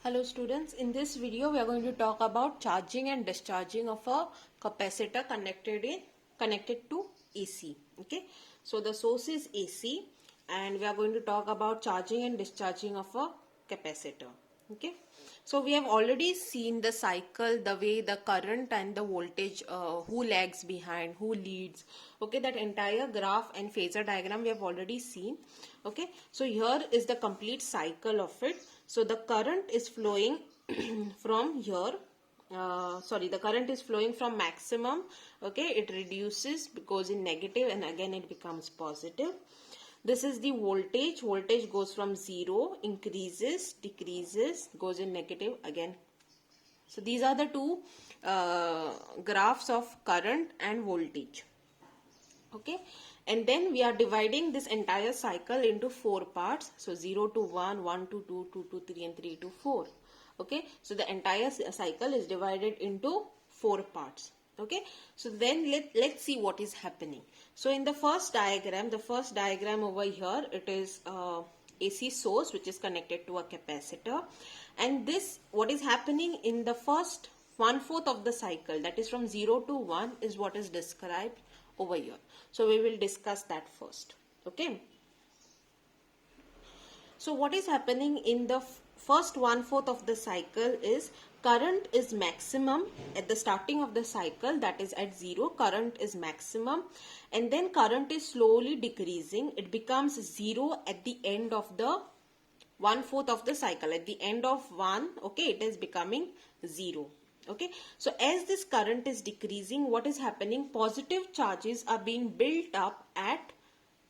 Hello students, in this video we are going to talk about charging and discharging of a capacitor connected to AC. Okay, so the source is AC and we are going to talk about charging and discharging of a capacitor. Okay, so we have already seen the cycle, the way the current and the voltage, who lags behind, who leads. Okay, that entire graph and phasor diagram we have already seen. Okay, so here is the complete cycle of it. So the current is flowing from here. The current is flowing from maximum. Okay, it reduces, goes in negative, and again it becomes positive. This is the voltage. Voltage goes from 0, increases, decreases, goes in negative again. So these are the two graphs of current and voltage. Okay, and then we are dividing this entire cycle into 4 parts. So 0 to 1, 1 to 2, 2 to 3, and 3 to 4. Okay, so the entire cycle is divided into 4 parts. Okay, so then let's see what is happening. So in the first diagram over here, it is AC source which is connected to a capacitor, and this, what is happening in the first 1/4 of the cycle, that is from 0 to 1, is what is described over here. So we will discuss that first. Okay, so what is happening in the first 1/4 of the cycle is current is maximum at the starting of the cycle, that is at 0. Current is maximum, and then current is slowly decreasing. It becomes 0 at the end of the 1/4 of the cycle. At the end of 1, okay, it is becoming 0. Okay, so as this current is decreasing, what is happening? Positive charges are being built up at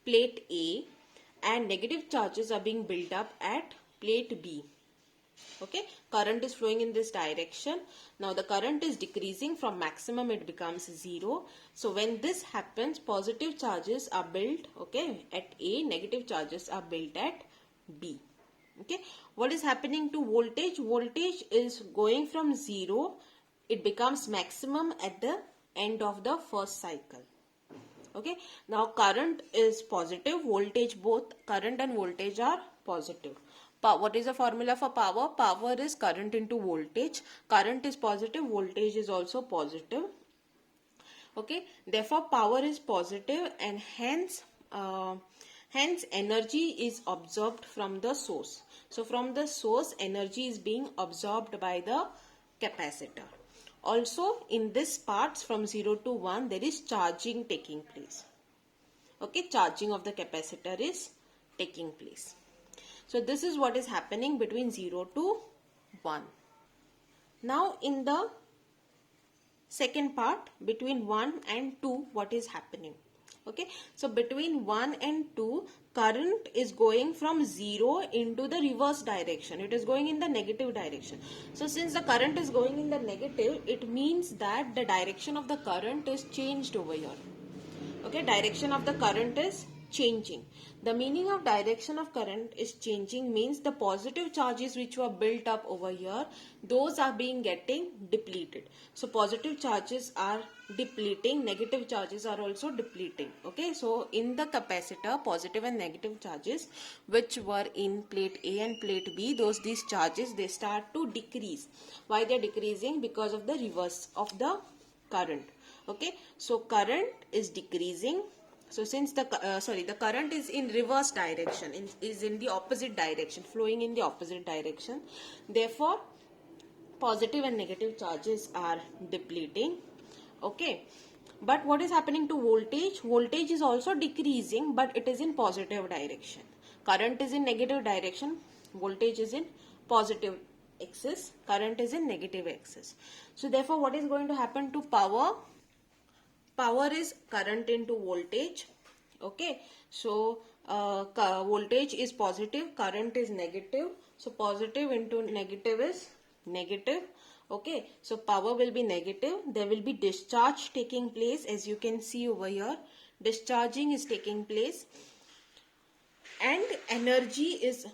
plate A and negative charges are being built up at plate B. Okay, current is flowing in this direction. Now the current is decreasing from maximum, it becomes 0. So when this happens, positive charges are built, okay, at A, negative charges are built at B. Okay, what is happening to voltage? Voltage is going from 0, it becomes maximum at the end of the first cycle. Okay, now current is positive, voltage, both current and voltage are positive. What is the formula for power? Power is current into voltage. Current is positive, voltage is also positive. Okay, therefore power is positive, and hence energy is absorbed from the source. So from the source, energy is being absorbed by the capacitor. Also in this parts from 0 to 1, there is charging taking place. Okay, charging of the capacitor is taking place. So this is what is happening between 0 to 1. Now in the second part, between 1 and 2, what is happening? Okay, so between 1 and 2, current is going from 0 into the reverse direction. It is going in the negative direction. So since the current is going in the negative, it means that the direction of the current is changed over here. Okay, direction of the current is changing. The meaning of direction of current is changing means the positive charges which were built up over here, those are getting depleted. So positive charges are depleting, negative charges are also depleting. Okay, so in the capacitor, positive and negative charges which were in plate A and plate B, these charges, they start to decrease. Why they are decreasing? Because of the reverse of the current. Okay, so current is decreasing. So since the current is in reverse direction, is in the opposite direction, flowing in the opposite direction. Therefore, positive and negative charges are depleting. Okay, but what is happening to voltage? Voltage is also decreasing, but it is in positive direction. Current is in negative direction, voltage is in positive axis, current is in negative axis. So therefore, what is going to happen to power? Power is current into voltage. Okay, so voltage is positive, current is negative. So positive into negative is negative. Okay, so power will be negative. There will be discharge taking place, as you can see over here. Discharging is taking place, and energy is,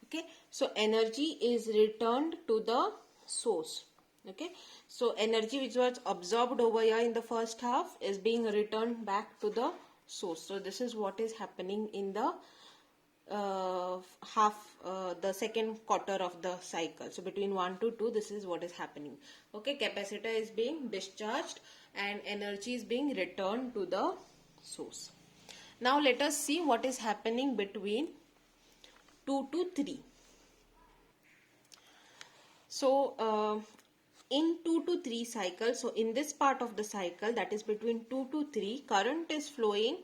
okay, so energy is returned to the source. Okay, so energy which was absorbed over here in the first half is being returned back to the source. So this is what is happening in the the second quarter of the cycle. So between 1 to 2, this is what is happening. Okay, capacitor is being discharged and energy is being returned to the source. Now let us see what is happening between 2 to 3. So in 2 to 3 cycles, so in this part of the cycle, that is between 2 to 3, current is flowing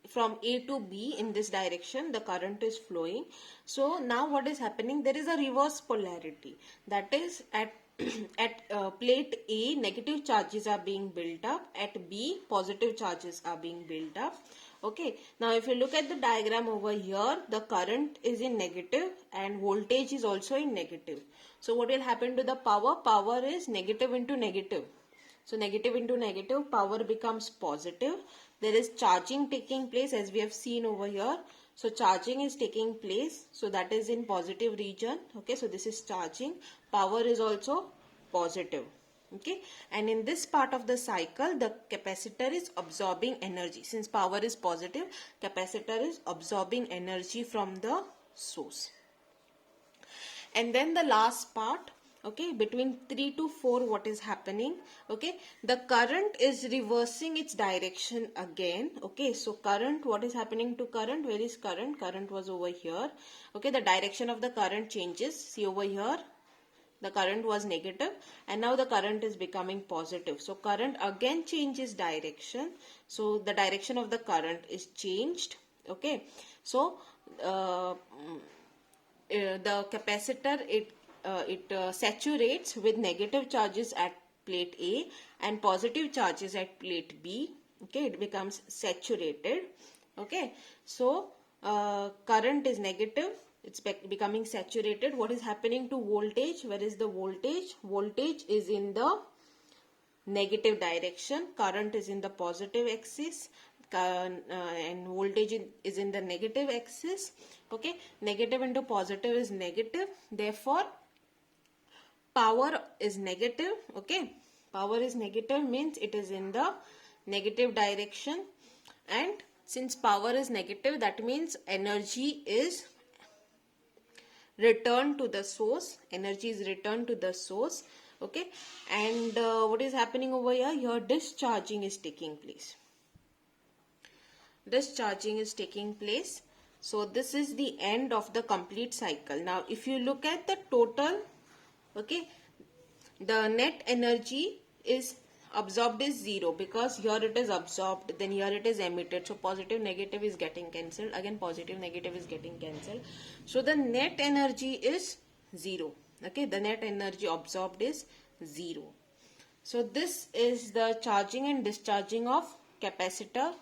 from A to B in this direction. The current is flowing. So now what is happening? There is a reverse polarity. That is at plate A, negative charges are being built up. At B, positive charges are being built up. Okay, now if you look at the diagram over here, the current is in negative and voltage is also in negative. So what will happen to the power? Power is negative into negative. So negative into negative, power becomes positive. There is charging taking place, as we have seen over here. So charging is taking place. So that is in positive region. Okay, so this is charging. Power is also positive. Okay, and in this part of the cycle, the capacitor is absorbing energy. Since power is positive, capacitor is absorbing energy from the source. And then the last part, okay, between 3 to 4, what is happening? Okay, the current is reversing its direction again. Okay, so current, what is happening to current? Where is current? Current was over here. Okay, the direction of the current changes. See over here, the current was negative and now the current is becoming positive. So current again changes direction. So the direction of the current is changed. Okay, so the capacitor, it saturates with negative charges at plate A and positive charges at plate B. Okay, it becomes saturated. Okay, so current is negative, it's becoming saturated. What is happening to voltage? Where is the voltage? Voltage is in the negative direction, current is in the positive axis, and voltage is in the negative axis. Okay, negative into positive is negative, therefore power is negative. Okay, power is negative means it is in the negative direction, and since power is negative, that means energy is returned to the source. Energy is returned to the source. Okay, and what is happening over here? Here discharging is taking place. Discharging is taking place. So this is the end of the complete cycle. Now if you look at the total, okay, the net energy is absorbed is 0 because here it is absorbed, then here it is emitted. So positive negative is getting cancelled, again positive negative is getting cancelled. So the net energy is 0. Okay, the net energy absorbed is 0. So this is the charging and discharging of capacitor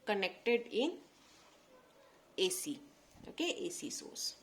connected in AC. Okay, AC source.